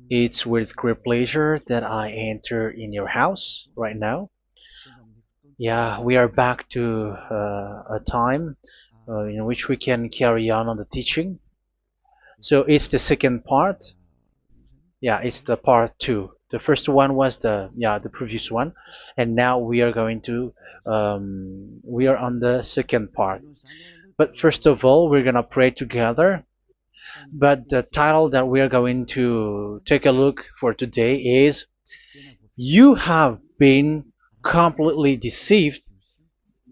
It's with great pleasure that I enter in your house right now. Yeah, we are back to a time in which we can carry on the teaching. So it's the second part. Yeah, it's the part two. The first one was the previous one, and now we are going to we are on the second part. But first of all, we're gonna pray together. But the title that we are going to take a look for today is "You have been completely deceived,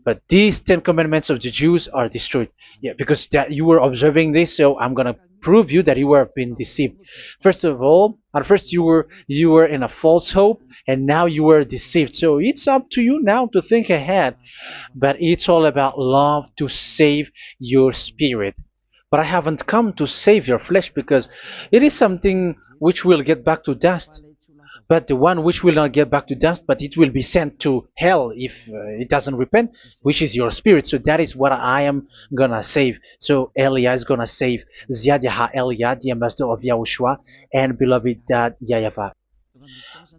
but these Ten Commandments of the Jews are destroyed." Yeah, because that you were observing this, so I'm gonna prove you that you were being deceived. First of all, at first you were in a false hope, and now you were deceived. So it's up to you now to think ahead. But it's all about love to save your spirit. But I haven't come to save your flesh because it is something which will get back to dust. But the one which will not get back to dust, but it will be sent to hell if it doesn't repent, which is your spirit. So that is what I am gonna save. So Elia is gonna save Ziadiha Elia, the ambassador of Yahushua, and beloved dad YAHVAH.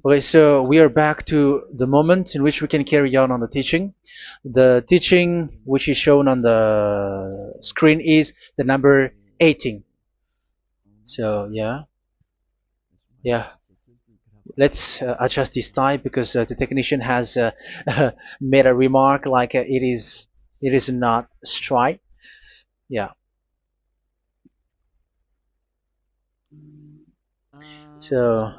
Okay, so we are back to the moment in which we can carry on the teaching. The teaching which is shown on the screen is the number 18. So yeah. Let's adjust this tie because the technician has made a remark like it is not straight. Yeah. So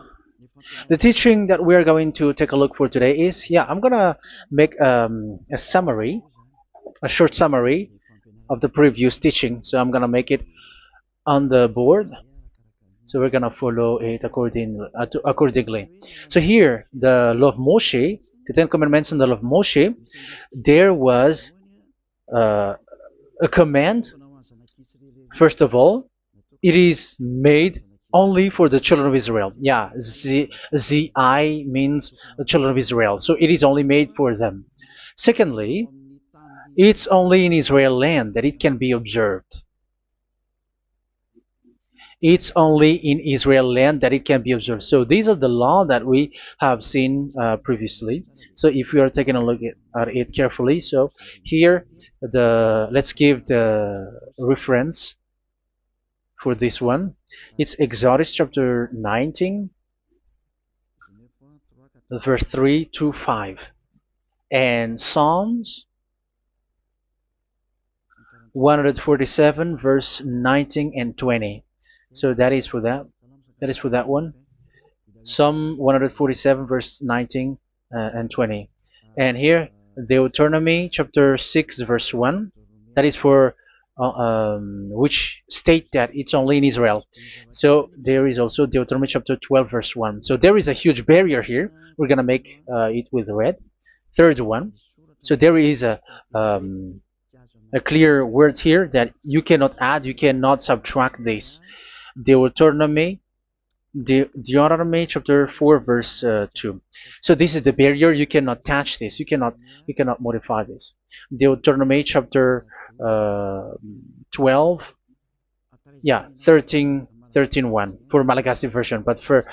the teaching that we are going to take a look for today is I'm gonna make a summary, a short summary of the previous teaching. So I'm gonna make it on the board. So we're gonna follow it accordingly. So here, the law of Moshe, the Ten Commandments and the law of Moshe, there was uh, a command. First of all, it is made only for the children of Israel. Yeah, Z I means the children of Israel. So it is only made for them. Secondly, it's only in Israel land that it can be observed. It's only in Israel land that it can be observed. So these are the law that we have seen previously. So if we are taking a look at it carefully, so here let's give the reference for this one. It's Exodus chapter 19, verse 3 to 5, and Psalms 147, verse 19 and 20. So that is for that. That is for that one. Psalm 147, verse 19 and 20. And here, Deuteronomy chapter 6, verse 1. That is for which state that it's only in Israel. So there is also Deuteronomy chapter 12, verse 1. So there is a huge barrier here. We're going to make it with red. Third one. So there is a clear word here that you cannot add, you cannot subtract this. Deuteronomy chapter 4, verse 2. So this is the barrier. You cannot touch this. You cannot modify this. Deuteronomy chapter 12, 13:1 for Malagasy version, but for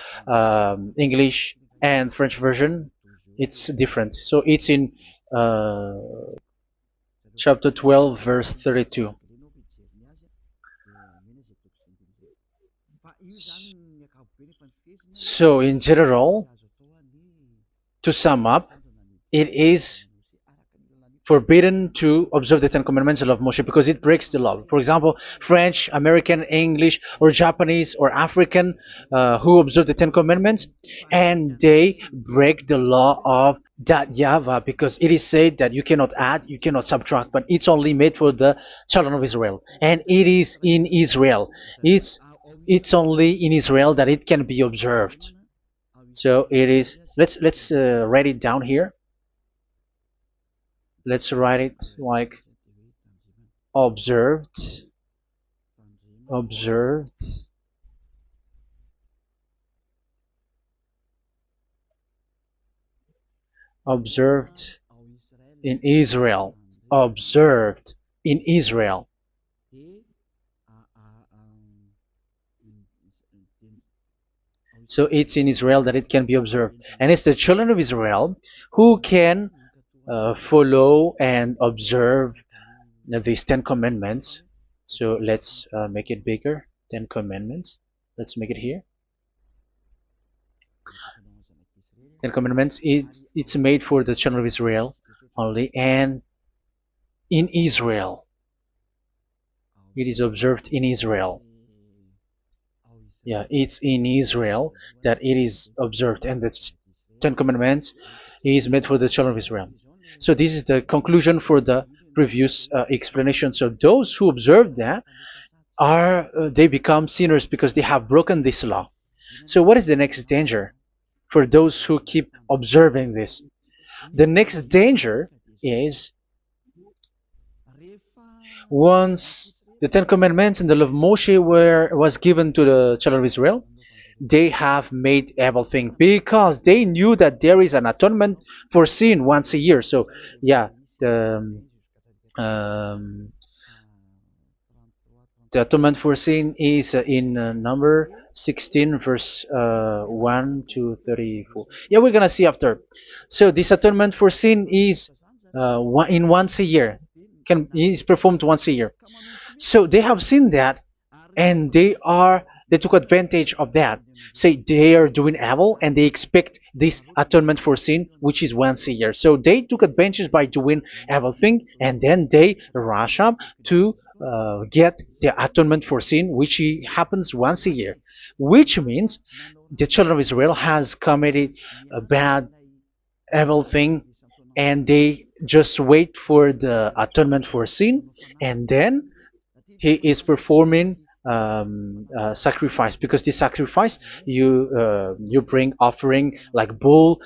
English and French version, it's different. So it's in chapter 12, verse 32. So in general, to sum up, it is forbidden to observe the Ten Commandments of Moshe because it breaks the law. For example, French, American, English, or Japanese or African who observe the Ten Commandments and they break the law of that YAHVAH because it is said that you cannot add, you cannot subtract, but it's only made for the children of Israel, and it is in Israel. It's only in Israel that it can be observed. So it is. Let's write it down here. Let's write it like observed, observed, observed in Israel, observed in Israel. So it's in Israel that it can be observed. And it's the children of Israel who can follow and observe these 10 commandments. So let's make it bigger. 10 commandments. Let's make it here. 10 commandments. It's made for the children of Israel only, and in Israel. It is observed in Israel. Yeah, it's in Israel that it is observed, and the 10 commandments is made for the children of Israel. So this is the conclusion for the previous explanation. So those who observe that are they become sinners because they have broken this law. So what is the next danger for those who keep observing this? The next danger is once the Ten Commandments and the law of Moshe was given to the children of Israel, they have made everything because they knew that there is an atonement for sin once a year. So yeah, um, the atonement for sin is in number 16 verse 1 to 34. Yeah, we're gonna see after. So this atonement for sin is once a year, is performed once a year. So they have seen that, and they took advantage of that. Say they are doing evil and they expect this atonement for sin, which is once a year. So they took advantage by doing evil thing, and then they rush up to get the atonement for sin, which happens once a year, which means the children of Israel has committed a bad evil thing, and they just wait for the atonement for sin, and then he is performing sacrifice, because this sacrifice you bring offering like bull,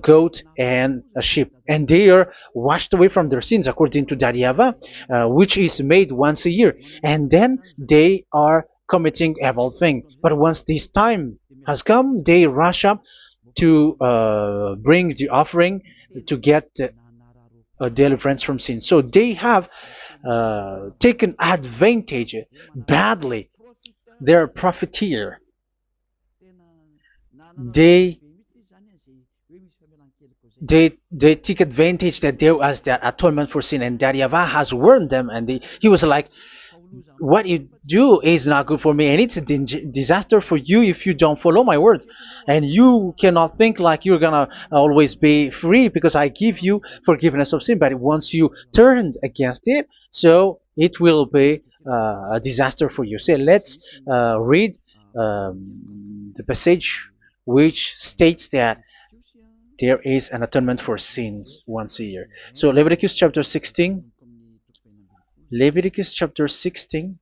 goat, and a sheep, and they are washed away from their sins according to that YAHVAH, which is made once a year, and then they are committing evil thing. But once this time has come, they rush up to bring the offering to get deliverance from sin. So they have taken advantage badly. They're profiteer. They they take advantage that there was that atonement for sin, and that YAHVAH has warned them, and he was like, what you do is not good for me, and it's a disaster for you if you don't follow my words, and you cannot think like you're gonna always be free because I give you forgiveness of sin, but once you turned against it, so it will be a disaster for you. So let's read the passage which states that there is an atonement for sins once a year. So Leviticus chapter 16. Leviticus chapter 16.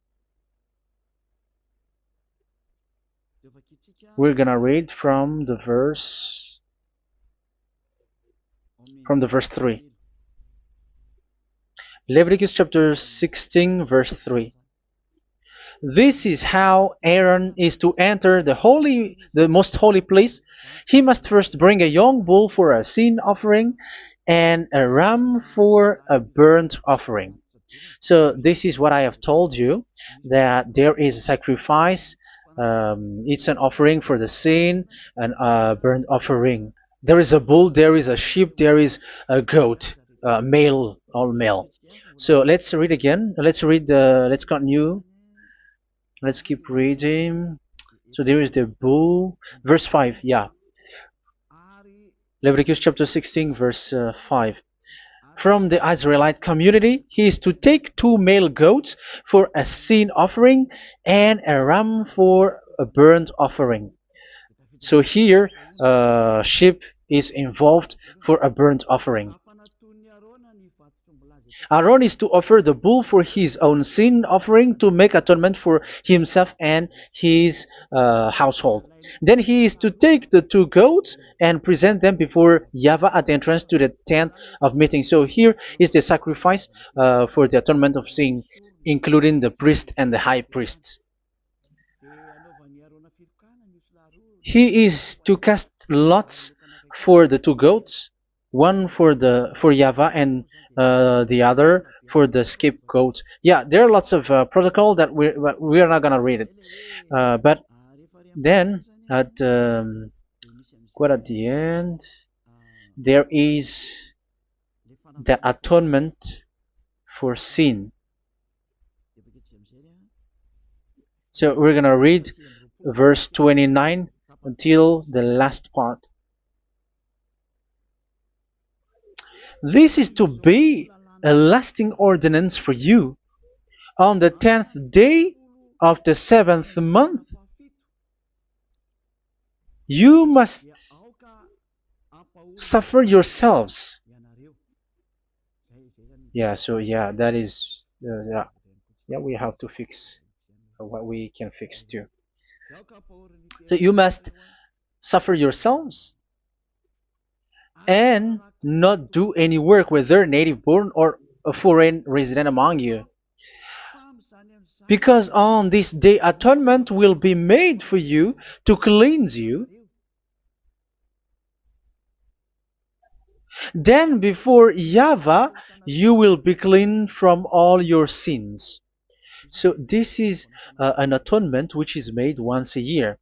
We're gonna read from the verse 3. Leviticus chapter 16 verse 3. This is how Aaron is to enter the most holy place. He must first bring a young bull for a sin offering and a ram for a burnt offering. So this is what I have told you, that there is a sacrifice. It's an offering for the sin, and a burnt offering. There is a bull, there is a sheep, there is a goat, male, all male. So let's read again. Let's continue. Let's keep reading. So there is the bull, verse 5. Yeah, Leviticus chapter 16 verse 5. From the Israelite community, he is to take 2 male goats for a sin offering and a ram for a burnt offering. So here, sheep is involved for a burnt offering. Aaron is to offer the bull for his own sin offering to make atonement for himself and his household. Then he is to take the 2 goats and present them before YAHVAH at the entrance to the tent of meeting. So here is the sacrifice for the atonement of sin, including the priest and the high priest. He is to cast lots for the 2 goats, one for YAHVAH and the other for the scapegoat. Yeah, there are lots of protocol that we are not gonna read it, but then at quite at the end, there is the atonement for sin. So we're gonna read verse 29 until the last part. This is to be a lasting ordinance for you. On the 10th day of the 7th month, you must suffer yourselves. Yeah, so yeah, that is, yeah, we have to fix what we can fix too. So you must suffer yourselves and not do any work, whether native born or a foreign resident among you. Because on this day atonement will be made for you to cleanse you. Then before YAHVAH you will be clean from all your sins. So this is an atonement which is made once a year.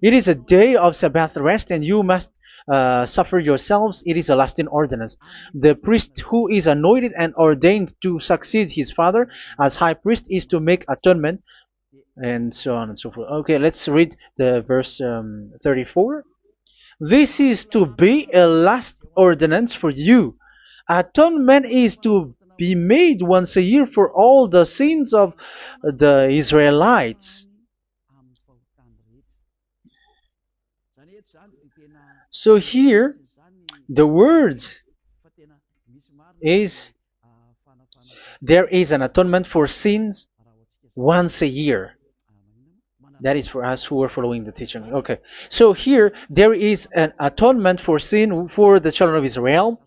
It is a day of Sabbath rest, and you must suffer yourselves. It is a lasting ordinance. The priest who is anointed and ordained to succeed his father as high priest is to make atonement, and so on and so forth. Okay, let's read the verse 34. This is to be a last ordinance for you. Atonement is to be made once a year for all the sins of the Israelites. So here, the words is there is an atonement for sins once a year. That is for us who are following the teaching. Okay, so here there is an atonement for sin for the children of Israel,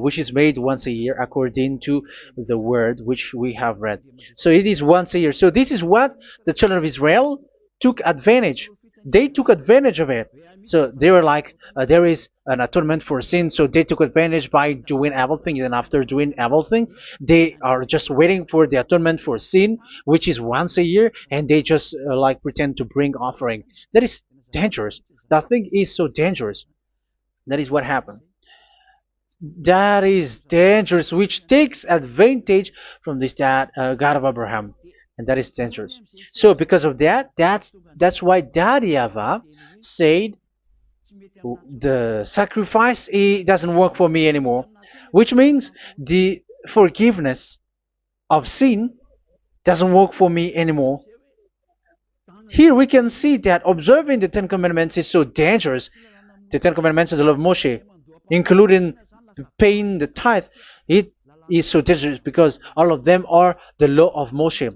which is made once a year according to the word which we have read. So it is once a year. So this is what the children of Israel took advantage. They took advantage of it. So they were like, there is an atonement for sin. So they took advantage by doing evil things, and after doing evil things, they are just waiting for the atonement for sin, which is once a year, and they just like pretend to bring offering. That is dangerous. That thing is so dangerous. That is what happened. That is dangerous, which takes advantage from this God of Abraham, and that is dangerous. So because of that, that's why YAHVAH said the sacrifice it doesn't work for me anymore, which means the forgiveness of sin doesn't work for me anymore. Here we can see that observing the Ten Commandments is so dangerous. The Ten Commandments of the law of Moshe, including paying the tithe, it is so dangerous because all of them are the law of Moshe.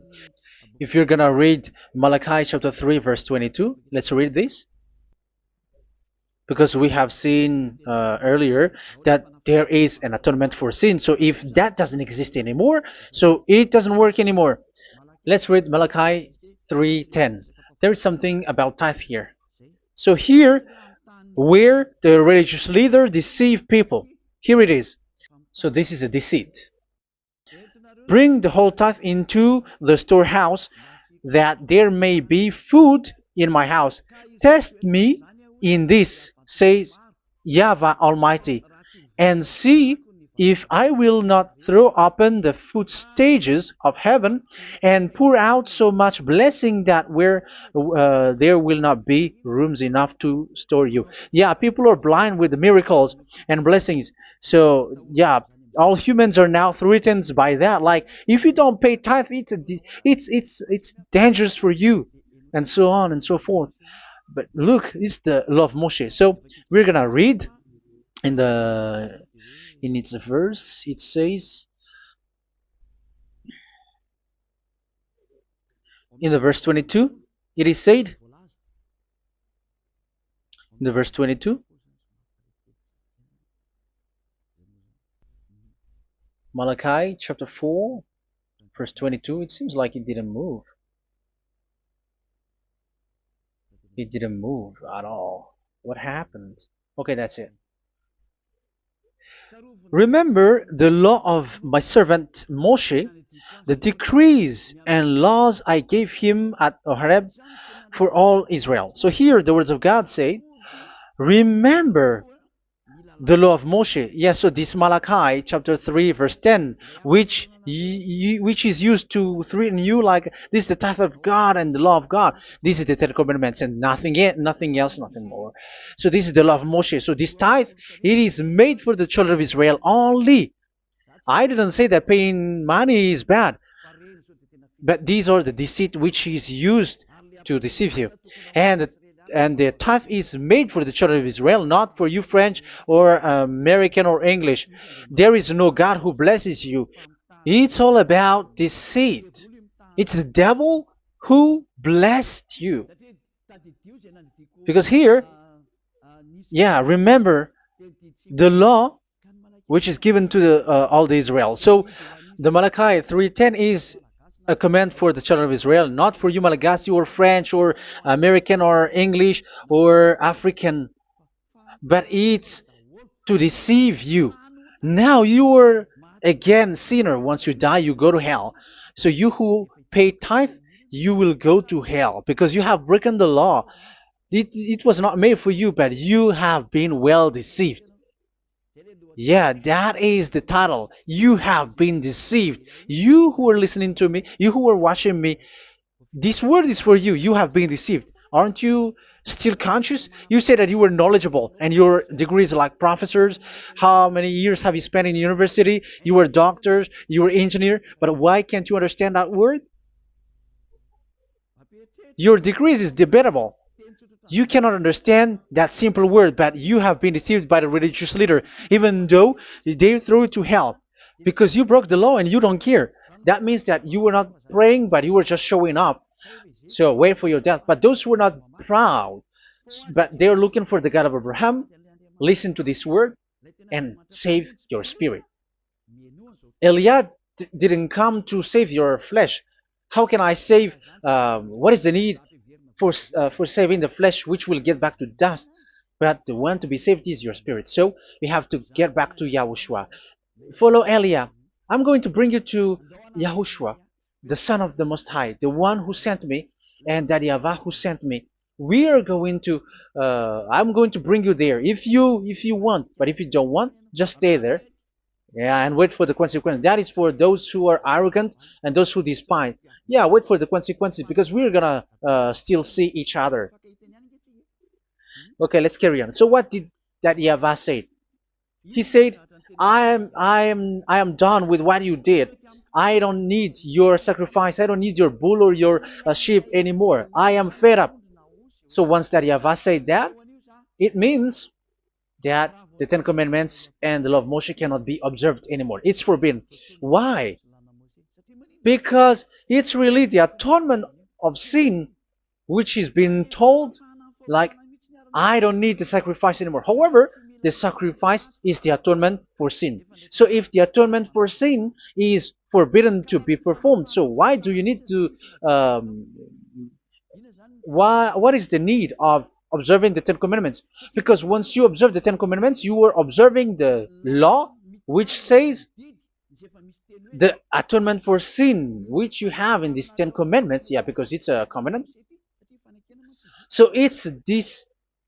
If you're gonna read Malachi chapter 3 verse 22, let's read this. Because we have seen earlier that there is an atonement for sin. So if that doesn't exist anymore, so it doesn't work anymore. Let's read Malachi 3:10. There is something about tithe here. So here, where the religious leader deceive people, here it is. So this is a deceit. Bring the whole tithe into the storehouse, that there may be food in my house. Test me in this, says YAHVAH Almighty, and see if I will not throw open the food stages of heaven and pour out so much blessing that where there will not be rooms enough to store you. Yeah, people are blind with the miracles and blessings. So yeah, all humans are now threatened by that. Like if you don't pay tithe, it's dangerous for you, and so on and so forth. But look, it's the law of Moshe. So we're gonna read in the in its verse. It says in the verse 22. It is said in the verse 22. Malachi chapter 4 verse 22. It seems like it didn't move. It didn't move at all. What happened? Okay, that's it. Remember the law of my servant Moshe, the decrees and laws I gave him at Horeb for all Israel. So here the words of God say, remember the law of Moshe. Yes, so this Malachi chapter 3 verse 10, which is used to threaten you like this is the tithe of God and the law of God. This is the Ten Commandments and nothing else, nothing more. So this is the law of Moshe. So this tithe, it is made for the children of Israel only. I didn't say that paying money is bad, but these are the deceit which is used to deceive you. And the tithe is made for the children of Israel, not for you French or American or English. There is no God who blesses you. It's all about deceit. It's the devil who blessed you. Because here, yeah, remember the law which is given to all the Israel. So the Malachi 3:10 is a command for the children of Israel, not for you Malagasy or French or American or English or African, but it's to deceive you. Now you are again sinner. Once you die, you go to hell. So you who pay tithe, you will go to hell because you have broken the law. It was not made for you, but you have been well deceived. Yeah, that is the title. You have been deceived. You who are listening to me, you who are watching me, this word is for you. You have been deceived. Aren't you still conscious? You say that you were knowledgeable and your degrees like professors. How many years have you spent in university? You were doctors, you were engineer, but why can't you understand that word? Your degrees is debatable. You cannot understand that simple word, but you have been deceived by the religious leader, even though they throw you to hell because you broke the law and you don't care. That means that you were not praying, but you were just showing up. So wait for your death. But those who are not proud, but they are looking for the God of Abraham, listen to this word and save your spirit. Eliad didn't come to save your flesh. How can I save? What is the need for saving the flesh, which will get back to dust? But the one to be saved is your spirit. So we have to get back to YAHOSHUAH. Follow Eliah. I'm going to bring you to YAHOSHUAH, the Son of the Most High, the one who sent me, and that YAHVAH who sent me. We are going to. I'm going to bring you there if you want, but if you don't want, just stay there. Yeah, and wait for the consequence. That is for those who are arrogant and those who despise. Yeah, wait for the consequences because we're gonna still see each other. Okay, let's carry on. So what did that YAHVAH say? He said, I am done with what you did. I don't need your sacrifice. I don't need your bull or your sheep anymore. I am fed up. So once that YAHVAH said that, it means that the Ten Commandments and the law of Moshe cannot be observed anymore. It's forbidden. Why? Because it's really the atonement of sin which is being told, like, I don't need the sacrifice anymore. However, the sacrifice is the atonement for sin. So if the atonement for sin is forbidden to be performed, so why do you need to what is the need of observing the Ten Commandments? Because once you observe the Ten Commandments, you are observing the law which says the atonement for sin which you have in these Ten Commandments. Yeah, because it's a covenant. So it's this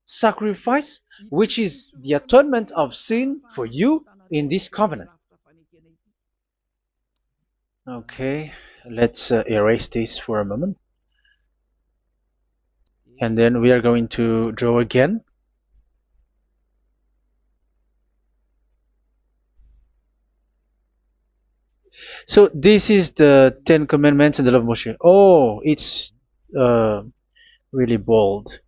sacrifice which is the atonement of sin for you in this covenant. Okay, let's erase this for a moment. And then we are going to draw again. So this is the Ten Commandments and the Law of Moshe. Oh, it's really bold.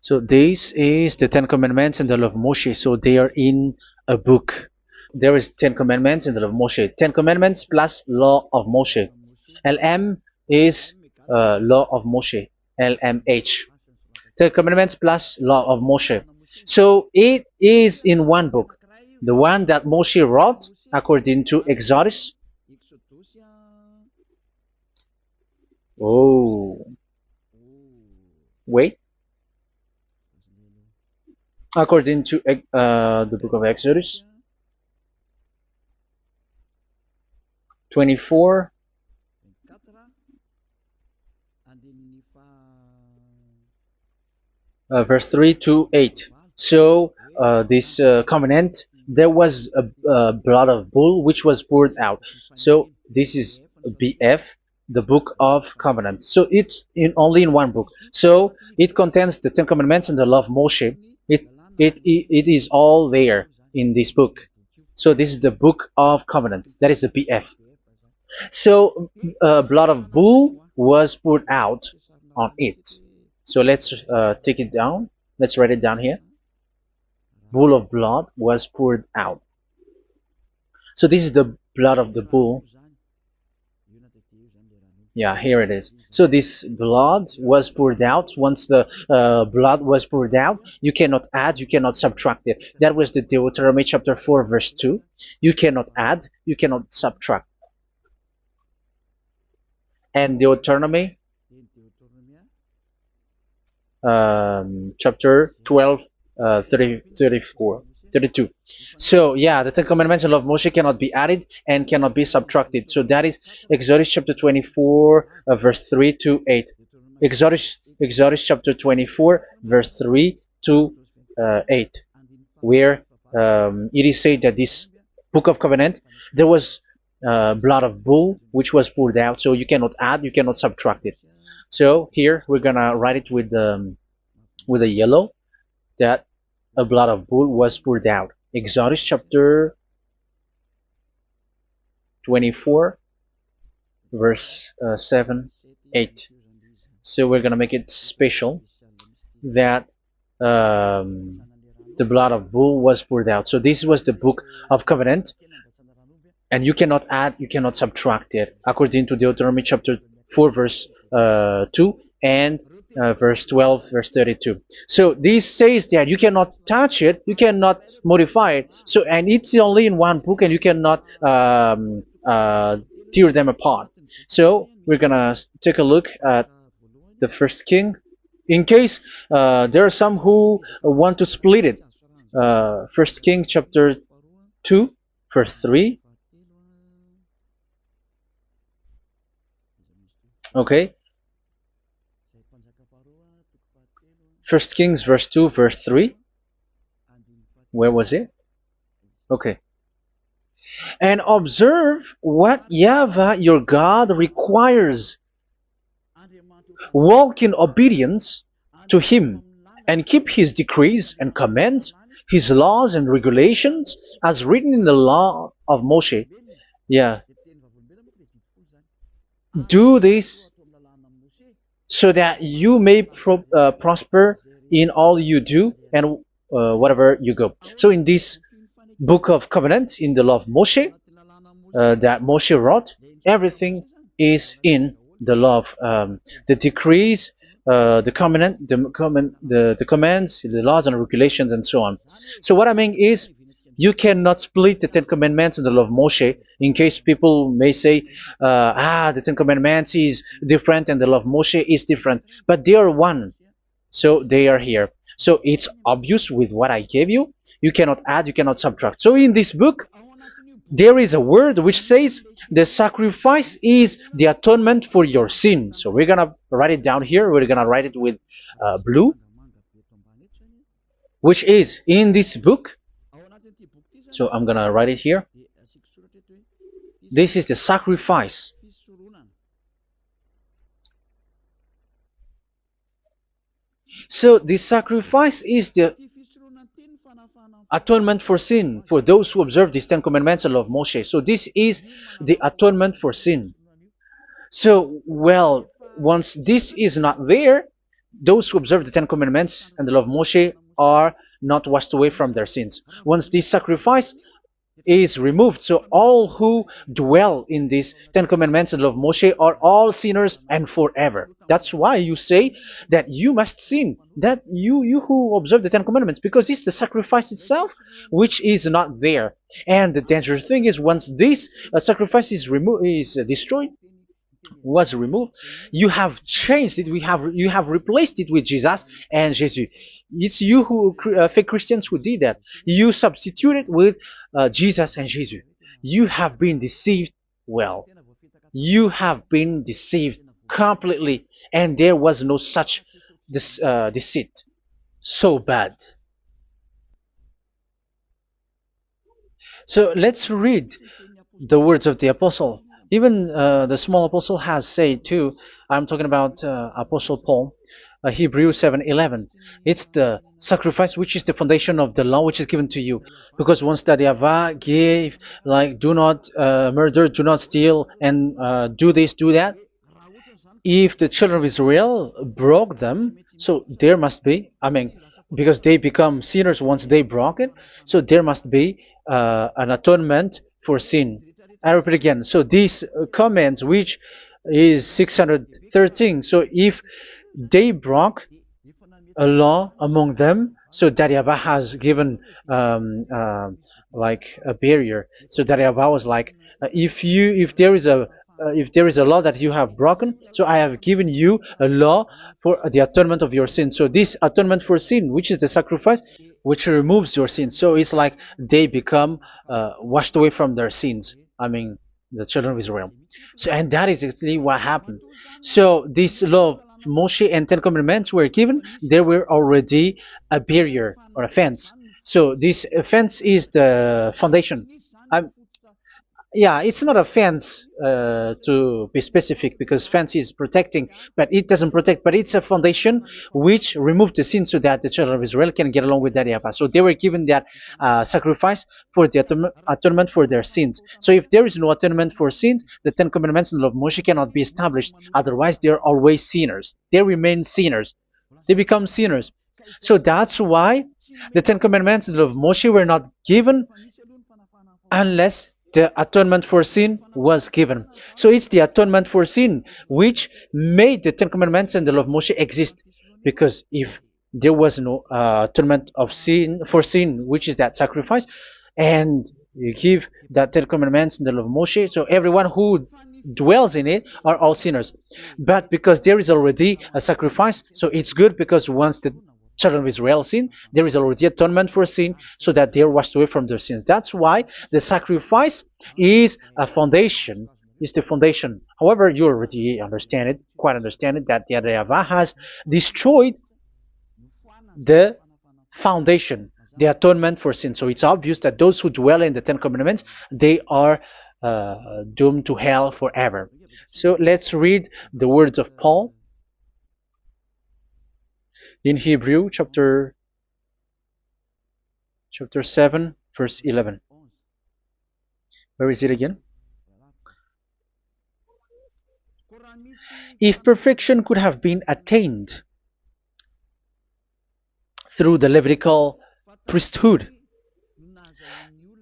So this is the Ten Commandments and the Law of Moshe. So they are in a book. There is Ten Commandments and the Law of Moshe. Ten Commandments plus Law of Moshe. LM is Law of Moshe. LMH. Ten Commandments plus Law of Moshe. So it is in one book. The one that Moshe wrote according to Exodus. Oh, wait. according to the book of Exodus 24, verse 3 to 8. So this covenant, there was a blood of bull which was poured out. So this is BF, the book of covenant. So it's only in one book. So it contains the Ten Commandments and the law of Moshe. It is all there in this book. So this is the book of covenant. That is the BF. So blood of bull was poured out on it. So let's take it down. Let's write it down here. Bull of blood was poured out. So this is the blood of the bull. Yeah, here it is. So this blood was poured out. Once the blood was poured out, you cannot add, you cannot subtract it. That was the Deuteronomy chapter 4, verse 2. You cannot add, you cannot subtract. And Deuteronomy chapter 12, 32. So yeah, the Ten Commandments and law of Moshe cannot be added and cannot be subtracted. So that is Exodus chapter 24, verse 3 to 8. Exodus chapter 24, verse 3 to 8, where it is said that this book of covenant, there was blood of bull which was poured out. So you cannot add, you cannot subtract it. So here we're gonna write it with a yellow, that a blood of bull was poured out. Exodus chapter 24, verse 7, 8. So we're gonna make it special that the blood of bull was poured out. So this was the book of covenant, and you cannot add, you cannot subtract it, according to Deuteronomy chapter 4, verse 2 and verse 12, verse 32. So this says that you cannot touch it, you cannot modify it. So, and it's only in one book, and you cannot tear them apart. So we're gonna take a look at the first king, in case there are some who want to split it. First King chapter 2, verse 3. Okay. First Kings verse 2, verse 3. Where was it? Okay. And observe what YAHVAH your God requires. Walk in obedience to him, and keep his decrees and commands, his laws and regulations, as written in the law of Moshe. Yeah. Do this so that you may prosper in all you do and whatever you go. So in this book of covenant, in the law of Moshe, that Moshe wrote, everything is in the law of the decrees, the covenant, the commands, the laws and regulations, and so on. So what I mean is, you cannot split the Ten Commandments and the law of Moshe, in case people may say, the Ten Commandments is different and the law of Moshe is different, but they are one. So they are here. So it's obvious with what I gave you. You cannot add, you cannot subtract. So in this book, there is a word which says the sacrifice is the atonement for your sin. So we're gonna write it down here. We're gonna write it with blue, which is in this book. So I'm gonna write it here. This is the sacrifice. So the sacrifice is the atonement for sin, for those who observe these Ten Commandments and law of Moshe. So this is the atonement for sin. So, well, once this is not there, those who observe the Ten Commandments and the law of Moshe are not washed away from their sins. Once this sacrifice is removed, so all who dwell in these Ten Commandments and law of Moshe are all sinners and forever. That's why you say that you must sin, that you who observe the Ten Commandments, because it's the sacrifice itself which is not there. And the dangerous thing is, once this sacrifice is removed, is destroyed, was removed. You have changed it. You have replaced it with Jesus and Jesus. It's you who fake Christians who did that. You substituted with Jesus and Jesus. You have been deceived. Well, you have been deceived completely, and there was no such deceit. So bad. So let's read the words of the apostle. Even the small apostle has said too. I'm talking about Apostle Paul, Hebrews 7:11. It's the sacrifice which is the foundation of the law which is given to you. Because once that Yahweh gave, like, do not murder, do not steal, and do this, do that. If the children of Israel broke them, so there must be, I mean, because they become sinners once they broke it, so there must be an atonement for sin. I repeat again. So these comments, which is 613, so if they broke a law among them, so that Yahweh has given like a barrier. So that Yahweh was like, if there is a law that you have broken, so I have given you a law for the atonement of your sin. So this atonement for sin, which is the sacrifice, which removes your sins. So it's like they become washed away from their sins. I mean, the children of Israel. So, and that is actually what happened. So this law of Moshe and Ten Commandments were given. There were already a barrier or a fence. So this fence is the foundation. I'm, yeah, it's not a fence to be specific, because fence is protecting, but it doesn't protect. But it's a foundation which removed the sin so that the children of Israel can get along with that Yahweh. So they were given that sacrifice for the atonement for their sins. So if there is no atonement for sins, the Ten Commandments and the law of Moshe cannot be established. Otherwise, they are always sinners. They remain sinners. They become sinners. So that's why the Ten Commandments and the law of Moshe were not given unless the atonement for sin was given. So it's the atonement for sin which made the Ten Commandments and the law of Moshe exist. Because if there was no atonement of sin for sin, which is that sacrifice, and you give that Ten Commandments and the law of Moshe, so everyone who dwells in it are all sinners. But because there is already a sacrifice, so it's good, because once the children of Israel sin, there is already atonement for sin, so that they are washed away from their sins. That's why the sacrifice is a foundation, is the foundation. However, you already understand it, quite understand it, that the Yahweh has destroyed the foundation, the atonement for sin. So it's obvious that those who dwell in the Ten Commandments, they are doomed to hell forever. So let's read the words of Paul in Hebrew chapter 7 verse 11. Where is it again? If perfection could have been attained through the Levitical priesthood,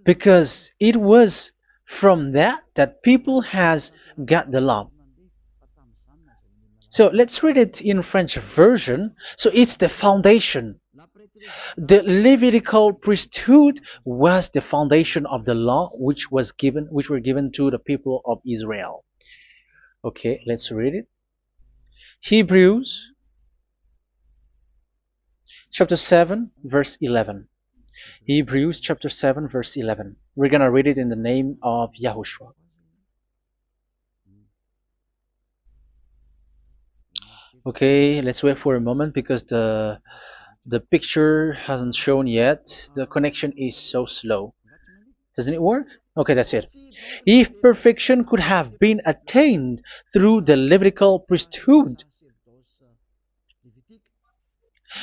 because it was from that people has got the law. So let's read it in French version. So it's the foundation. The Levitical priesthood was the foundation of the law which were given to the people of Israel. Okay, let's read it. Hebrews chapter 7 verse 11. Hebrews chapter 7 verse 11. We're going to read it in the name of YAHOSHUAH. Okay, let's wait for a moment, because the picture hasn't shown yet. The connection is so slow. Doesn't it work? Okay, that's it. If perfection could have been attained through the Levitical priesthood,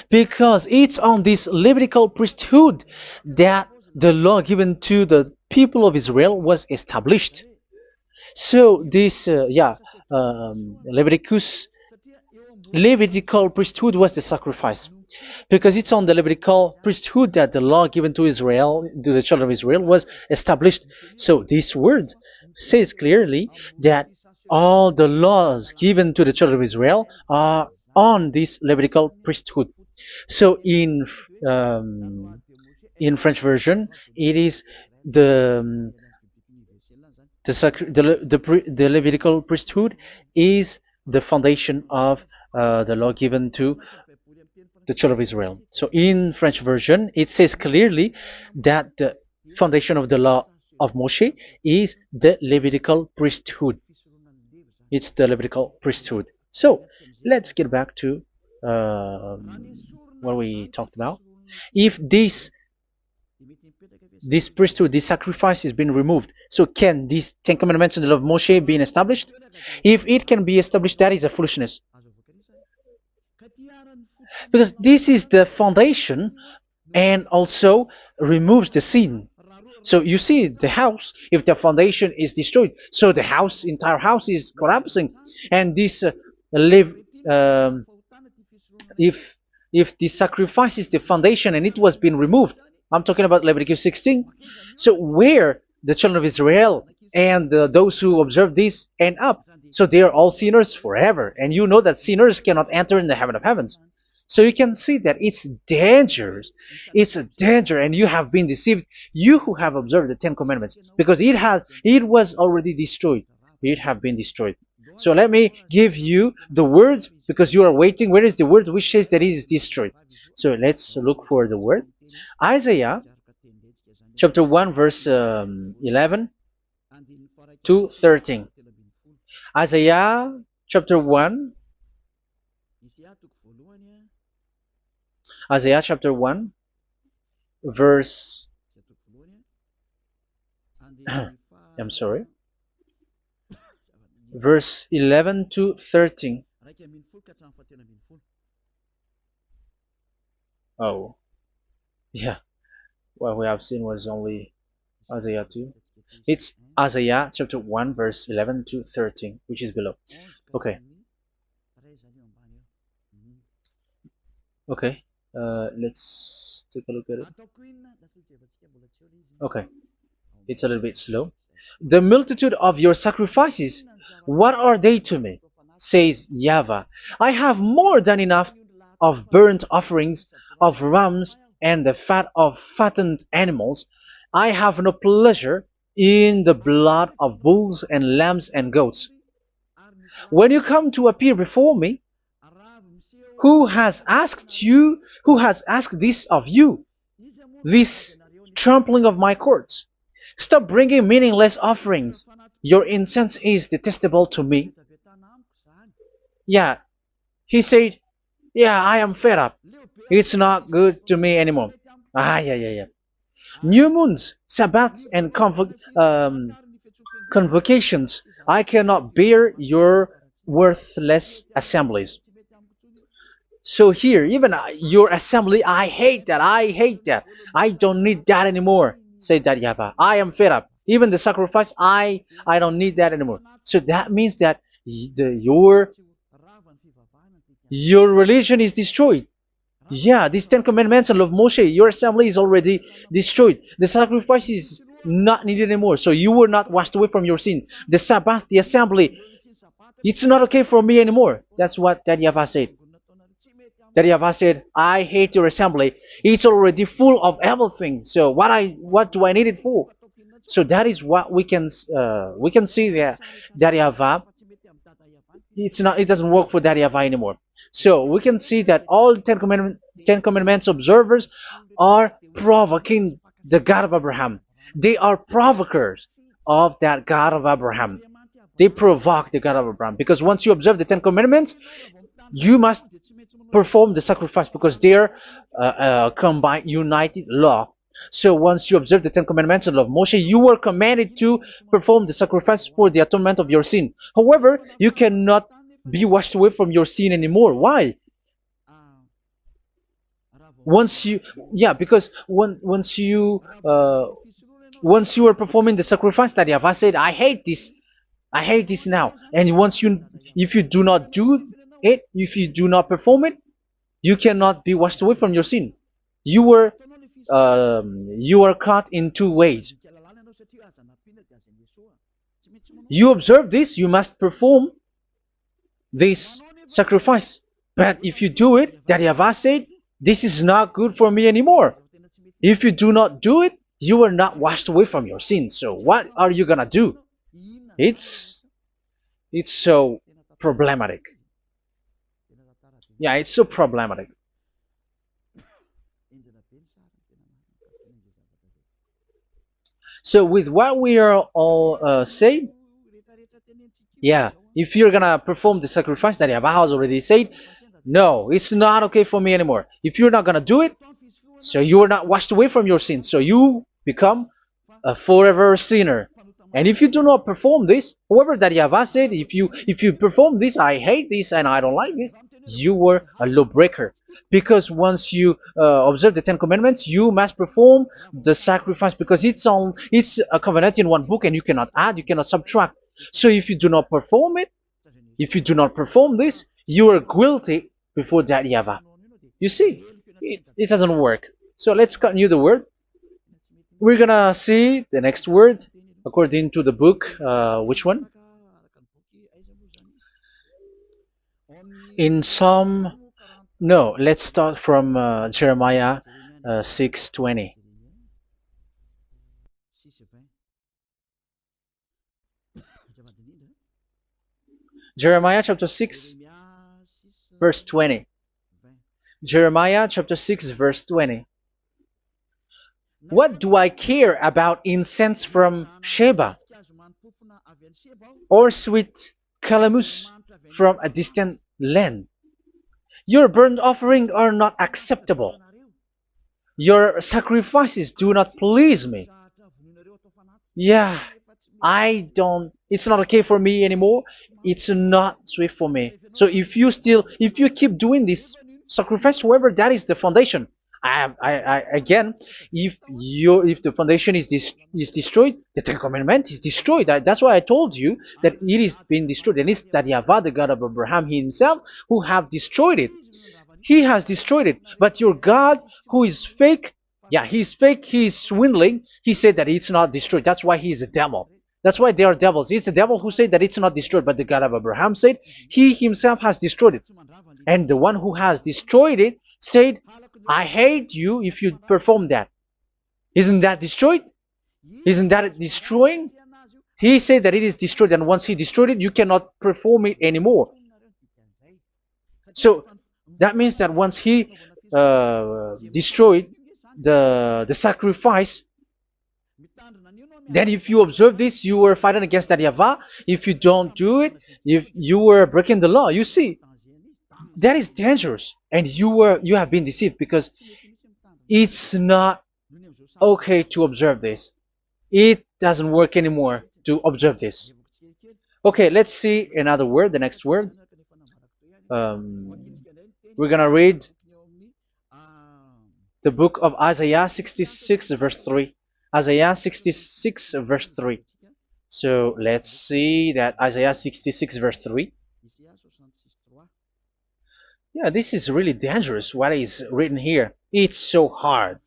because it's on this Levitical priesthood that the law given to the people of Israel was established. So this, Levitical priesthood was the sacrifice, because it's on the Levitical priesthood that the law given to Israel, to the children of Israel, was established. So this word says clearly that all the laws given to the children of Israel are on this Levitical priesthood. So in French version, it is the The Levitical priesthood is the foundation of the law given to the children of Israel. So in French version, it says clearly that the foundation of the law of Moshe is the Levitical priesthood. It's the Levitical priesthood. So let's get back to what we talked about. If this priesthood, this sacrifice has been removed, so can these Ten Commandments and the law of Moshe be established? If it can be established, that is a foolishness. Because this is the foundation and also removes the sin. So you see the house, if the foundation is destroyed, so the entire house is collapsing. And this if the sacrifice is the foundation and it was being removed, I'm talking about Leviticus 16. So where the children of Israel and those who observe this end up? So they are all sinners forever. And you know that sinners cannot enter in the heaven of heavens. So you can see that it's dangerous. It's a danger, and you have been deceived. You who have observed the Ten Commandments, because it was already destroyed. It have been destroyed. So let me give you the words, because you are waiting. Where is the word which says that it is destroyed? So let's look for the word. Isaiah chapter 1 verse 11 to 13. Isaiah chapter 1. Isaiah chapter 1 verse I'm sorry, verse 11 to 13. Oh, yeah, what we have seen was only Isaiah 2. It's Isaiah chapter 1 verse 11 to 13, which is below. Okay. Okay. Let's take a look at it. Okay, it's a little bit slow. The multitude of your sacrifices, what are they to me? Says YAHVAH. I have more than enough of burnt offerings, of rams, and the fat of fattened animals. I have no pleasure in the blood of bulls and lambs and goats. When you come to appear before me, who has asked this of you, this trampling of my courts? Stop bringing meaningless offerings. Your incense is detestable to me. Yeah, he said, yeah, I am fed up. It's not good to me anymore. Yeah. New moons, Sabbaths, and convocations. I cannot bear your worthless assemblies. So here, even your assembly, I hate that. I don't need that anymore. Say that, YAHVAH. I am fed up. Even the sacrifice, I don't need that anymore. So that means that your religion is destroyed. Yeah, these Ten Commandments and law of Moshe, your assembly is already destroyed. The sacrifice is not needed anymore. So you were not washed away from your sin. The Sabbath, the assembly, it's not okay for me anymore. That's what that YAHVAH said. That YAHVAH said, I hate your assembly. It's already full of everything. So what do I need it for? So that is what we can see there. That YAHVAH, it doesn't work for that YAHVAH anymore. So we can see that all Ten Commandments observers are provoking the God of Abraham. They are provokers of that God of Abraham. They provoke the God of Abraham, because once you observe the Ten Commandments, you must perform the sacrifice, because they are combined, united law. So once you observe the Ten Commandments and law of Moshe, you were commanded to perform the sacrifice for the atonement of your sin. However, you cannot be washed away from your sin anymore. Why? Because once you are performing the sacrifice, that YAHVAH said, I hate this now. And if you do not do it, if you do not perform it, you cannot be washed away from your sin. You are caught in two ways. You observe this, you must perform this sacrifice. But if you do it, that YAHVAH said, this is not good for me anymore. If you do not do it, you are not washed away from your sins. So what are you gonna do? It's it's so problematic. Yeah, it's so problematic. So with what we are all saying, yeah, if you're gonna perform the sacrifice that Yahweh has already said, no, it's not okay for me anymore. If you're not gonna do it, so you are not washed away from your sins, so you become a forever sinner. And if you do not perform this, however that Yahweh said, if you perform this, I hate this and I don't like this, you were a lawbreaker. Because once you observe the Ten Commandments, you must perform the sacrifice because it's a covenant in one book and you cannot add, you cannot subtract. So if you do not perform it, if you do not perform this, you are guilty before that Yahweh. You see, it doesn't work. So let's continue the word. We're gonna see the next word according to the book. Which one? In Psalm. No, let's start from Jeremiah 6:20. Jeremiah chapter 6, verse 20. Jeremiah chapter 6, verse 20. What do I care about incense from Sheba, or sweet calamus from a distant land? Your burnt offerings are not acceptable. Your sacrifices do not please me. Yeah, it's not okay for me anymore. It's not sweet for me. So if you keep doing this sacrifice, however, that is the foundation. Again, if the foundation is destroyed, the Ten Commandment is destroyed. That's why I told you that it is being destroyed, and it's that Yahweh, the God of Abraham himself, who have destroyed it. He has destroyed it. But your God, who is fake, yeah, he's fake, he's swindling. He said that it's not destroyed. That's why he is a devil. That's why they are devils. It's the devil who said that it's not destroyed, but the God of Abraham said he himself has destroyed it. And the one who has destroyed it said, I hate you if you perform that. Isn't that destroyed? Isn't that destroying? He said that it is destroyed, and once he destroyed it, you cannot perform it anymore. So that means that once he destroyed the sacrifice, then if you observe this, you were fighting against that Yahweh. If you don't do it, if you were breaking the law, you see, that is dangerous, and you have been deceived because it's not okay to observe this. It doesn't work anymore to observe this. Okay, let's see another word, the next word. We're gonna read the book of Isaiah 66 verse 3. Isaiah 66 verse 3. So let's see that Isaiah 66 verse 3. Yeah, this is really dangerous what is written here. It's so hard.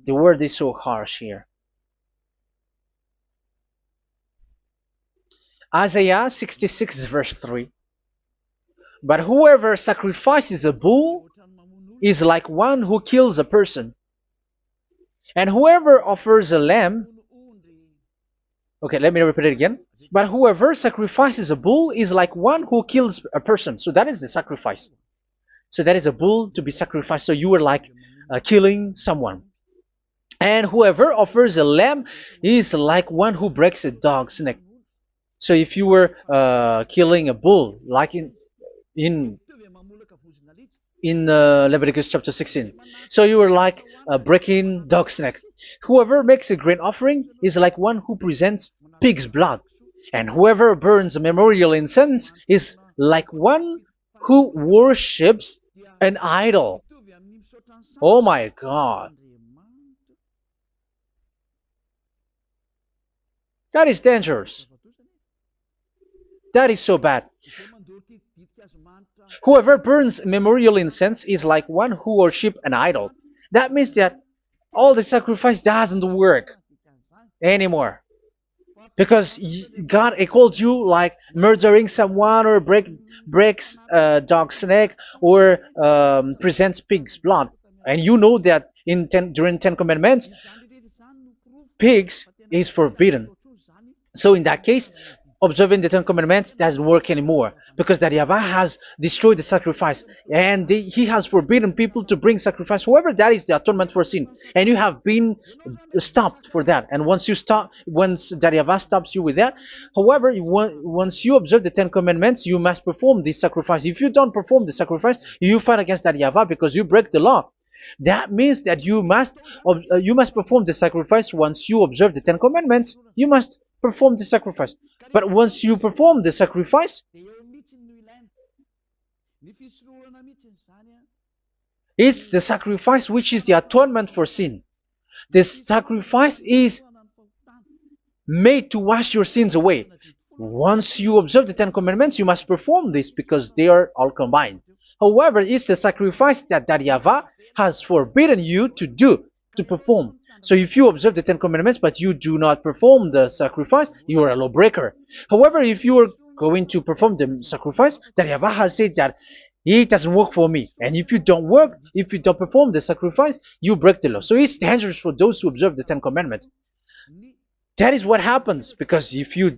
The word is so harsh here. Isaiah 66 verse 3. But whoever sacrifices a bull is like one who kills a person. And whoever offers a lamb... Okay, let me repeat it again. But whoever sacrifices a bull is like one who kills a person. So that is the sacrifice. So that is a bull to be sacrificed. So you were like killing someone. And whoever offers a lamb is like one who breaks a dog's neck. So if you were killing a bull, like in Leviticus chapter 16, so you were like breaking dog's neck. Whoever makes a grain offering is like one who presents pig's blood. And whoever burns a memorial incense is like one who worships an idol. Oh my God. That is dangerous. That is so bad. Whoever burns memorial incense is like one who worships an idol. That means that all the sacrifice doesn't work anymore. Because God calls you like murdering someone or breaks a dog's neck or presents pig's blood. And you know that during Ten Commandments, pigs is forbidden. So in that case, observing the Ten Commandments doesn't work anymore because that Yahweh has destroyed the sacrifice and he has forbidden people to bring sacrifice. However, that is the atonement for sin, and you have been stopped for that. And once you stop, once that Yahweh stops you with that, however, once you observe the Ten Commandments, you must perform this sacrifice. If you don't perform the sacrifice, you fight against that Yahweh because you break the law. That means that you must perform the sacrifice. Once you observe the Ten Commandments, you must perform the sacrifice. But once you perform the sacrifice, it's the sacrifice which is the atonement for sin. This sacrifice is made to wash your sins away. Once you observe the Ten Commandments, you must perform this because they are all combined. However, it's the sacrifice that Yahweh has forbidden you to do, to perform. So if you observe the Ten Commandments but you do not perform the sacrifice, you are a lawbreaker. However, if you are going to perform the sacrifice, that Yahweh has said that it doesn't work for me. And if you don't perform the sacrifice, you break the law. So it's dangerous for those who observe the Ten Commandments. That is what happens, because if you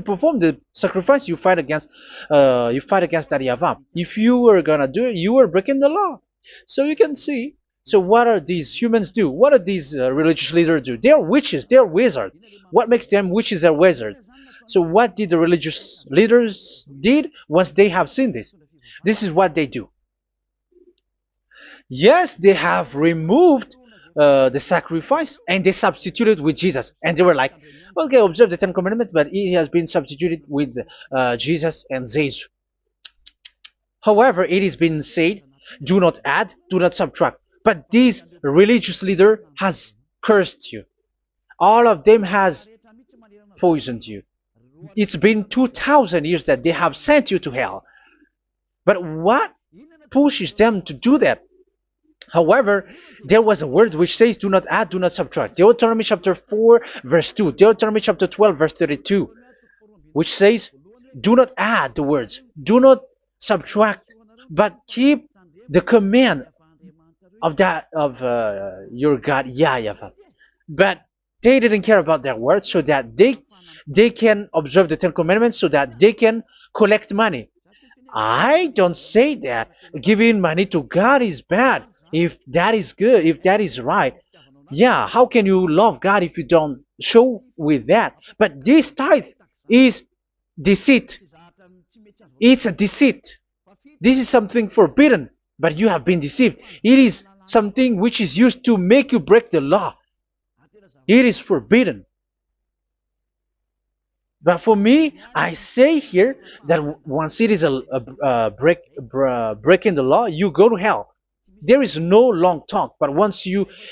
perform the sacrifice, you fight against that Yahweh. If you are gonna do it, you are breaking the law. So you can see. So what are these humans do? What are these religious leaders do? They are witches. They are wizards. What makes them witches and wizards? So what did the religious leaders did once they have seen this? This is what they do. Yes, they have removed the sacrifice and they substituted with Jesus, and they were like, okay, observe the Ten Commandments, but it has been substituted with Jesus and Jesus. However, it has been said, do not add, do not subtract. But this religious leader has cursed you. All of them has poisoned you. It's been 2,000 years that they have sent you to hell. But what pushes them to do that? However, there was a word which says, do not add, do not subtract. Deuteronomy chapter 4, verse 2. Deuteronomy chapter 12, verse 32. Which says, do not add the words, do not subtract, but keep the command of your God, YAHVAH. But they didn't care about their words, so that they can observe the Ten Commandments, so that they can collect money. I don't say that giving money to God is bad. If that is good, if that is right, yeah, how can you love God if you don't show with that? But this tithe is deceit. It's a deceit. This is something forbidden, but you have been deceived. It is something which is used to make you break the law. It is forbidden. But for me, I say here that once it is breaking the law, you go to hell. There is no long talk. But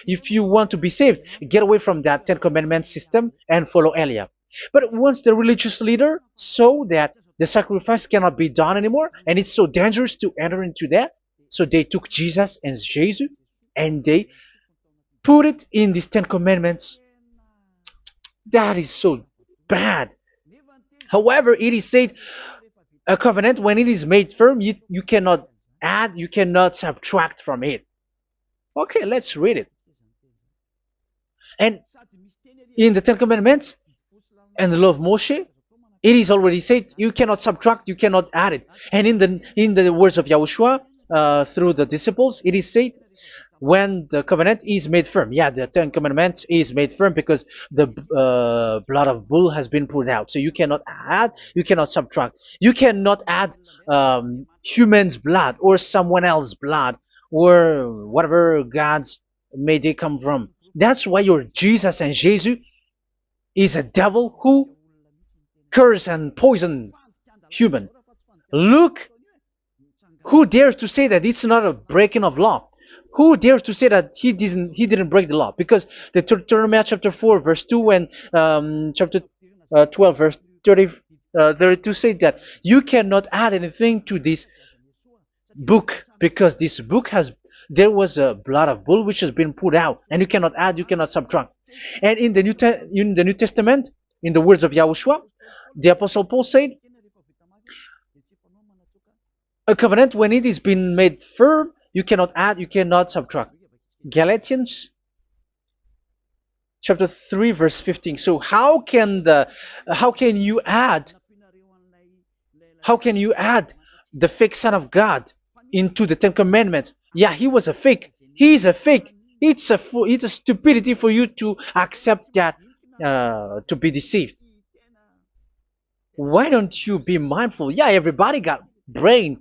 if you want to be saved, get away from that Ten Commandments system and follow Eliab. But once the religious leader saw that the sacrifice cannot be done anymore, and it's so dangerous to enter into that, so they took Jesus and Jesus and they put it in these Ten Commandments. That is so bad. However, it is said a covenant, when it is made firm, you cannot add, you cannot subtract from it. Okay, let's read it. And in the Ten Commandments and the law of Moshe, it is already said you cannot subtract, you cannot add it. And in the words of YAHOSHUAH through the disciples, it is said when the covenant is made firm. Yeah, the Ten Commandments is made firm because the blood of bull has been poured out. So you cannot add, you cannot subtract. You cannot add human's blood or someone else's blood or whatever gods may they come from. That's why your Jesus and Jesus is a devil who curse and poison human. Look, who dares to say that it's not a breaking of law? Who dares to say that he didn't break the law? Because the Deuteronomy chapter 4 verse 2 and chapter 12 verse 32 say that you cannot add anything to this book, because this book there was a blood of bull which has been put out, and you cannot add, you cannot subtract. And in the New Testament, in the words of YAHOSHUAH, the Apostle Paul said, a covenant, when it is been made firm, you cannot add, you cannot subtract. Galatians chapter 3 verse 15. So how can you add How can you add the fake Son of God into the Ten Commandments? Yeah, he was a fake. He is a fake. It's a stupidity for you to accept that, to be deceived. Why don't you be mindful? Yeah, everybody got brain,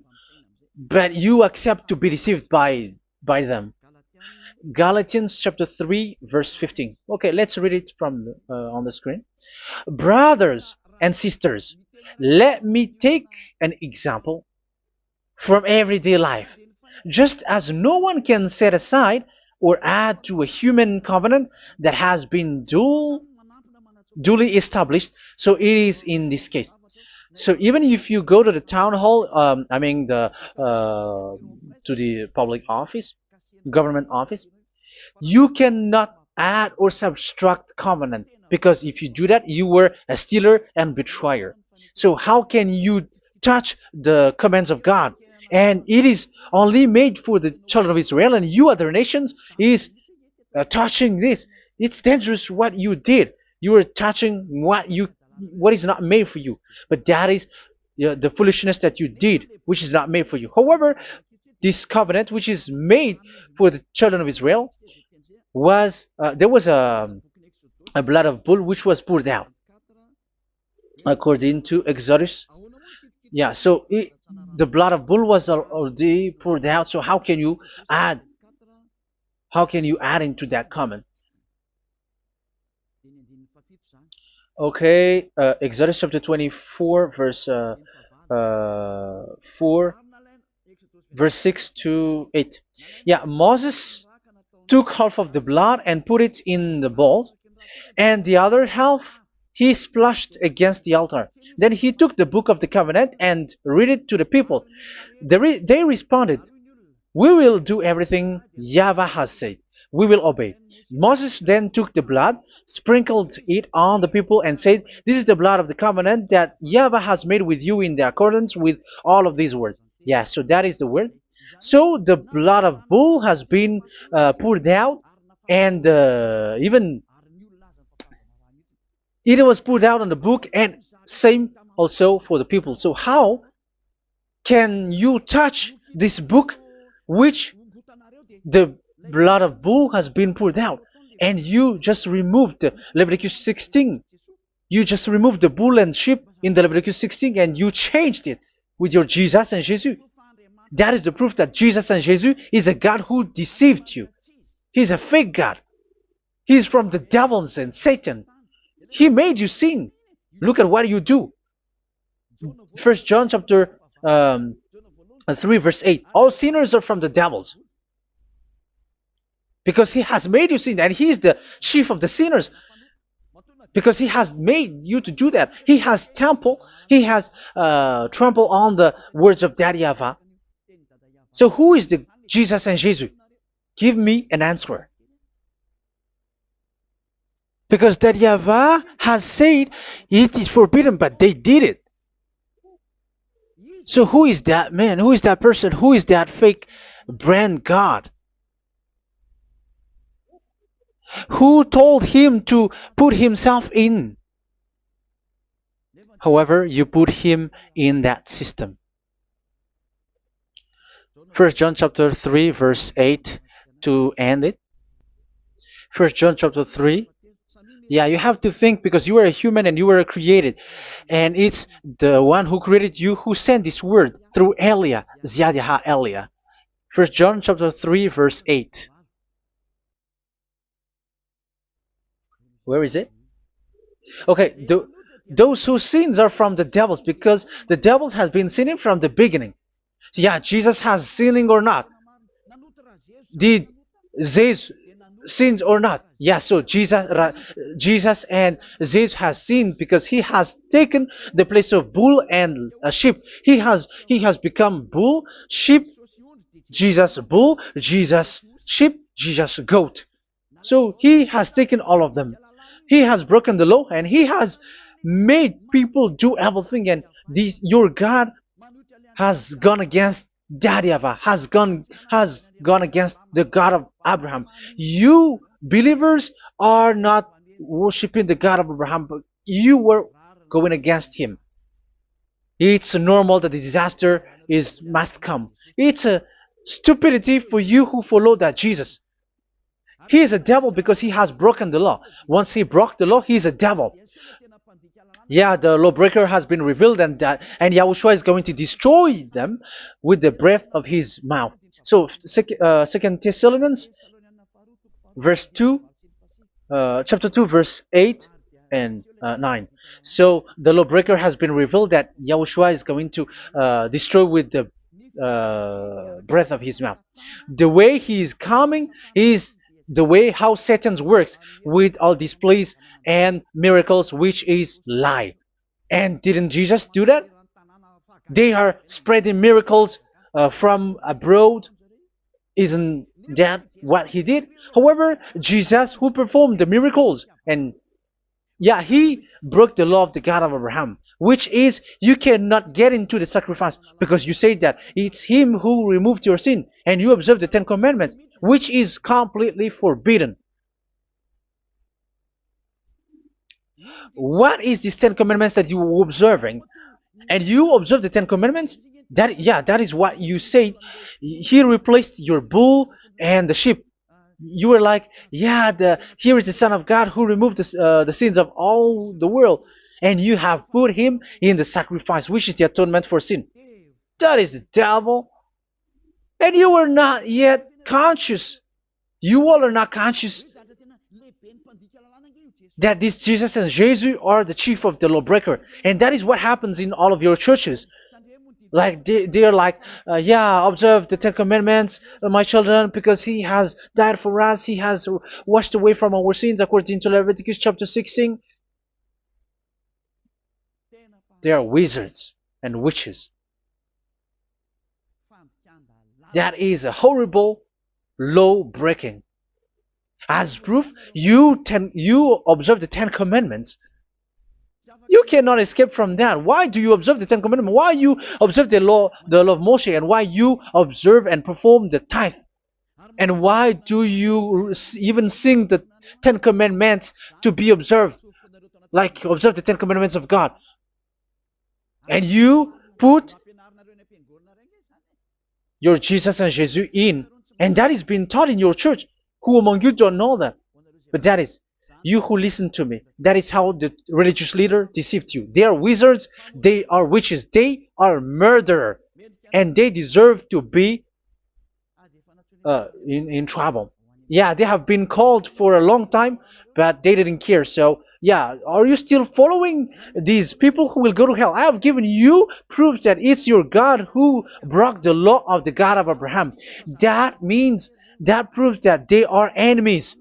but you accept to be deceived by them. Galatians chapter 3 verse 15. Okay, let's read it from on the screen. Brothers and sisters, let me take an example from everyday life. Just as no one can set aside or add to a human covenant that has been duly established, so it is in this case. So even if you go to the town hall, I mean to the public office, government office, you cannot add or subtract covenant, because if you do that, you were a stealer and betrayer. So how can you touch the commands of God? And it is only made for the children of Israel, and you other nations is touching this. It's dangerous what you did. You are touching what is not made for you. But that is the foolishness that you did, which is not made for you. However, this covenant, which is made for the children of Israel, was there was a blood of bull which was poured out according to Exodus. Yeah, so the blood of bull was already poured out. So add how can you add into that comment? Okay, Exodus chapter 24 verse 4, verse 6 to 8. Yeah, Moses took half of the blood and put it in the bowl, and the other half he splashed against the altar. Then he took the book of the covenant and read it to the people. They responded, "We will do everything YAHVAH has said. We will obey." Moses then took the blood, sprinkled it on the people, and said, "This is the blood of the covenant that YAHVAH has made with you in the accordance with all of these words." Yeah, so that is the word. So the blood of bull has been poured out, and even it was poured out on the book, and same also for the people. So how can you touch this book which the blood of bull has been poured out, and you just removed Leviticus 16? You just removed the bull and sheep in the Leviticus 16, and you changed it with your Jesus and Jesus. That is the proof that Jesus and Jesus is a God who deceived you. He's a fake God. He's from the devils and Satan. He made you sin. Look at what you do. First John chapter 3 verse 8. All sinners are from the devils, because he has made you sin, and he is the chief of the sinners, because he has made you to do that. He has trampled on the words of Daddy Ava. So who is the Jesus and Jesus? Give me an answer. Because Daddy Ava has said it is forbidden, but they did it. So who is that man? Who is that person? Who is that fake brand God? Who told him to put himself in? However, you put him in that system. First John chapter 3 verse 8 to end it. First John chapter 3. Yeah, you have to think, because you are a human and you were created. And it's the one who created you who sent this word through Elia, Ziadiha Elia. First John chapter 3 verse 8. Where is it? Okay, those whose sins are from the devils, because the devil has been sinning from the beginning. Yeah, Jesus has sinning or not? Did Zeus sins or not? Yeah, so Jesus and Zeus has sinned, because he has taken the place of bull and a sheep. He has become bull, sheep, Jesus bull, Jesus sheep, Jesus goat. So he has taken all of them. He has broken the law, and he has made people do everything. And your God has gone against Dadiava, has gone against the God of Abraham. You believers are not worshiping the God of Abraham, but you were going against him. It's normal that the disaster is must come. It's a stupidity for you who follow that Jesus. He is a devil because he has broken the law. Once he broke the law, he is a devil. Yeah, the lawbreaker has been revealed, and Yahushua is going to destroy them with the breath of his mouth. So, Second Thessalonians, verse 2, chapter 2, verse 8 and 9. So the lawbreaker has been revealed that Yahushua is going to destroy with the breath of his mouth. The way he is coming is the way how Satan works with all displays and miracles, which is lie. And didn't Jesus do that? They are spreading miracles from abroad. Isn't that what he did? However, Jesus, who performed the miracles, and yeah, he broke the law of the God of Abraham, which is you cannot get into the sacrifice because you say that it's him who removed your sin and you observe the Ten Commandments, which is completely forbidden. What is these Ten Commandments that you were observing? And you observe the Ten Commandments? That is what you said. He replaced your bull and the sheep. You were like, yeah, here is the Son of God who removed the sins of all the world, and you have put him in the sacrifice, which is the atonement for sin. That is the devil, and you are not yet conscious. You all are not conscious that this Jesus and Jesus are the chief of the lawbreaker, and that is what happens in all of your churches. Like they are like, yeah, observe the Ten Commandments, my children, because he has died for us. He has washed away from our sins, according to Leviticus chapter 16. They are wizards and witches. That is a horrible law breaking. As proof, you observe the Ten Commandments. You cannot escape from that. Why do you observe the Ten Commandments? Why you observe the law of Moshe, and why you observe and perform the tithe? And why do you even sing the Ten Commandments to be observed? Like observe the Ten Commandments of God. And you put your Jesus and Jesus in. And that is being taught in your church. Who among you don't know that? But that is you who listen to me. That is how the religious leader deceived you. They are wizards. They are witches. They are murderers. And they deserve to be in trouble. Yeah, they have been called for a long time, but they didn't care. So, yeah, are you still following these people who will go to hell? I have given you proof that it's your God who broke the law of the God of Abraham. That proves that they are enemies.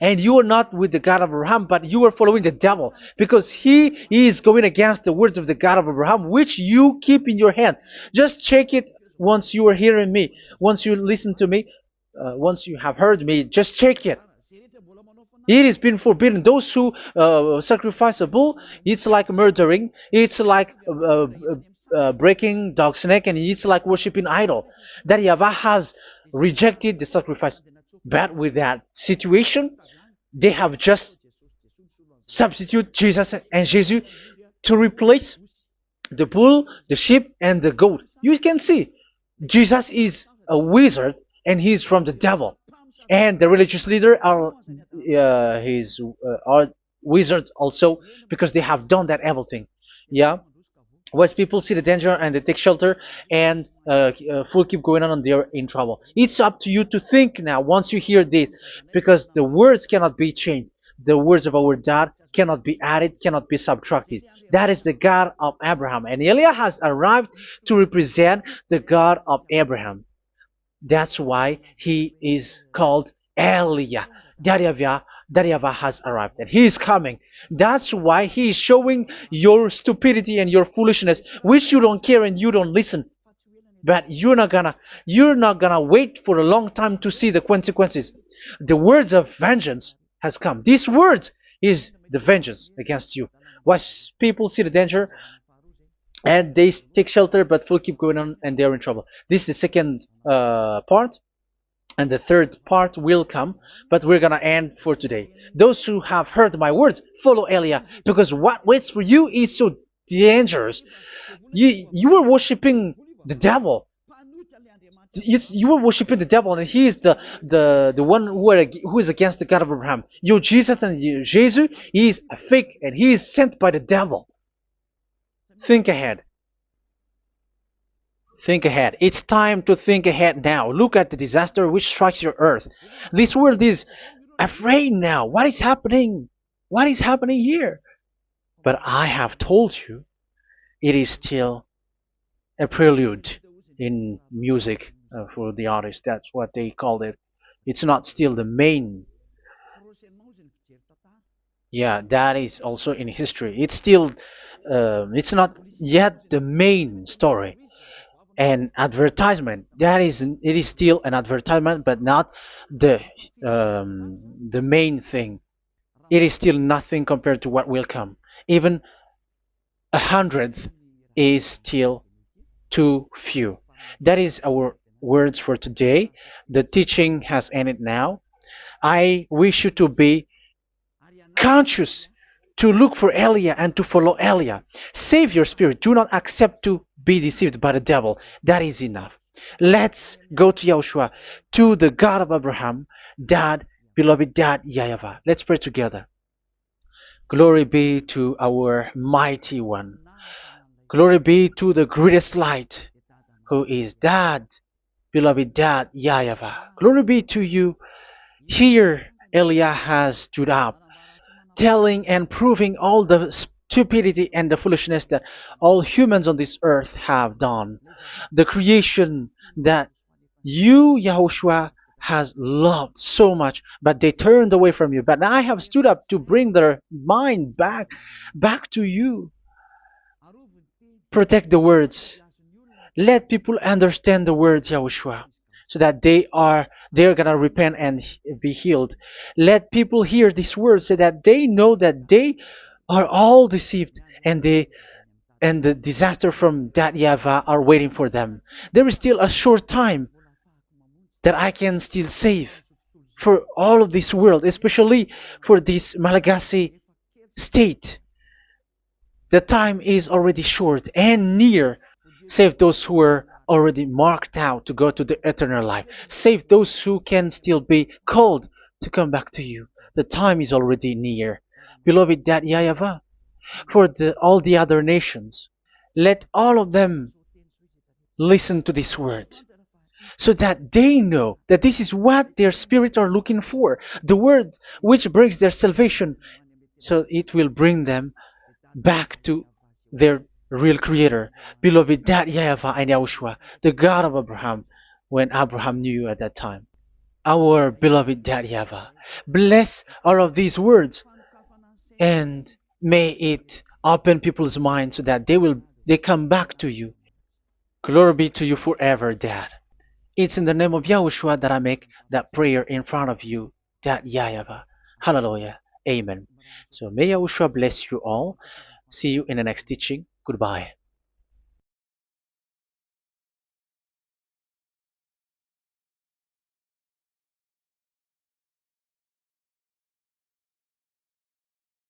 And you are not with the God of Abraham, but you are following the devil, because he is going against the words of the God of Abraham, which you keep in your hand. Just check it once you are hearing me, once you listen to me, once you have heard me, just check it. It has been forbidden. Those who sacrifice a bull, it's like murdering, it's like breaking dog's neck, and it's like worshiping idol. That YAHVAH has rejected the sacrifice. But with that situation, they have just substitute Jesus and Jesus to replace the bull, the sheep, and the goat. You can see Jesus is a wizard and he's from the devil. And the religious leader are are wizards also, because they have done that evil thing. Yeah. Once people see the danger and they take shelter, and full keep going on, and they're in trouble. It's up to you to think now once you hear this, because the words cannot be changed. The words of our God cannot be added, cannot be subtracted. That is the God of Abraham, and Eliah has arrived to represent the God of Abraham. That's why he is called Eliah. YAHVAH has arrived, and he is coming. That's why he is showing your stupidity and your foolishness, which you don't care and you don't listen. But you're not gonna wait for a long time to see the consequences. The words of vengeance has come. These words is the vengeance against you. Once people see the danger and they take shelter, but will keep going on, and they're in trouble. This is the second part. And the third part will come, but we're gonna end for today. Those who have heard my words, follow Eliah, because what waits for you is so dangerous. You were worshiping the devil. You were worshiping the devil, and he is the one who is against the God of Abraham. You Jesus and you, Jesus, he is a fake, and he is sent by the devil. Think ahead. Think ahead. It's time to think ahead now. Look at the disaster which strikes your earth. This world is afraid now. What is happening? What is happening here? But I have told you, it is still a prelude in music for the artist. That's what they called it. It's not still the main. Yeah, that is also in history. It's still, it's not yet the main story. An advertisement, that is, it is still an advertisement, but not the the main thing. It is still nothing compared to what will come. Even a hundredth is still too few. That is our words for today. The teaching has ended now. I wish you to be conscious, to look for Elia and to follow Elia. Save your spirit. Do not accept to be deceived by the devil. That is enough. Let's go to Yahushua, to the God of Abraham, Dad, beloved Dad, YAHVAH. Let's pray together. Glory be to our mighty one. Glory be to the greatest light, who is Dad, beloved Dad, YAHVAH. Glory be to you. Here, Elia has stood up, telling and proving all the stupidity and the foolishness that all humans on this earth have done. The creation that you, Yahushua, has loved so much, but they turned away from you. But I have stood up to bring their mind back to you. Protect the words. Let people understand the words, Yahushua, so that they're gonna repent and be healed. Let people hear these words so that they know that they are all deceived, and the disaster from that YAHVAH are waiting for them. There is still a short time that I can still save for all of this world, especially for this Malagasy state. The time is already short and near. Save those who were already marked out to go to the eternal life. Save those who can still be called to come back to you. The time is already near. Beloved Dad YAHVAH, for all the other nations, let all of them listen to this word, so that they know that this is what their spirits are looking for, the word which brings their salvation, so it will bring them back to their real creator, beloved Dad YAHVAH and Yahushua, the God of Abraham, when Abraham knew you at that time. Our beloved Dad YAHVAH, bless all of these words, and may it open people's minds so that they come back to you. Glory be to you forever, Dad. It's in the name of Yahushua that I make that prayer in front of you, Dad YAHVAH. Hallelujah. Amen. So may Yahushua bless you all. See you in the next teaching. Goodbye.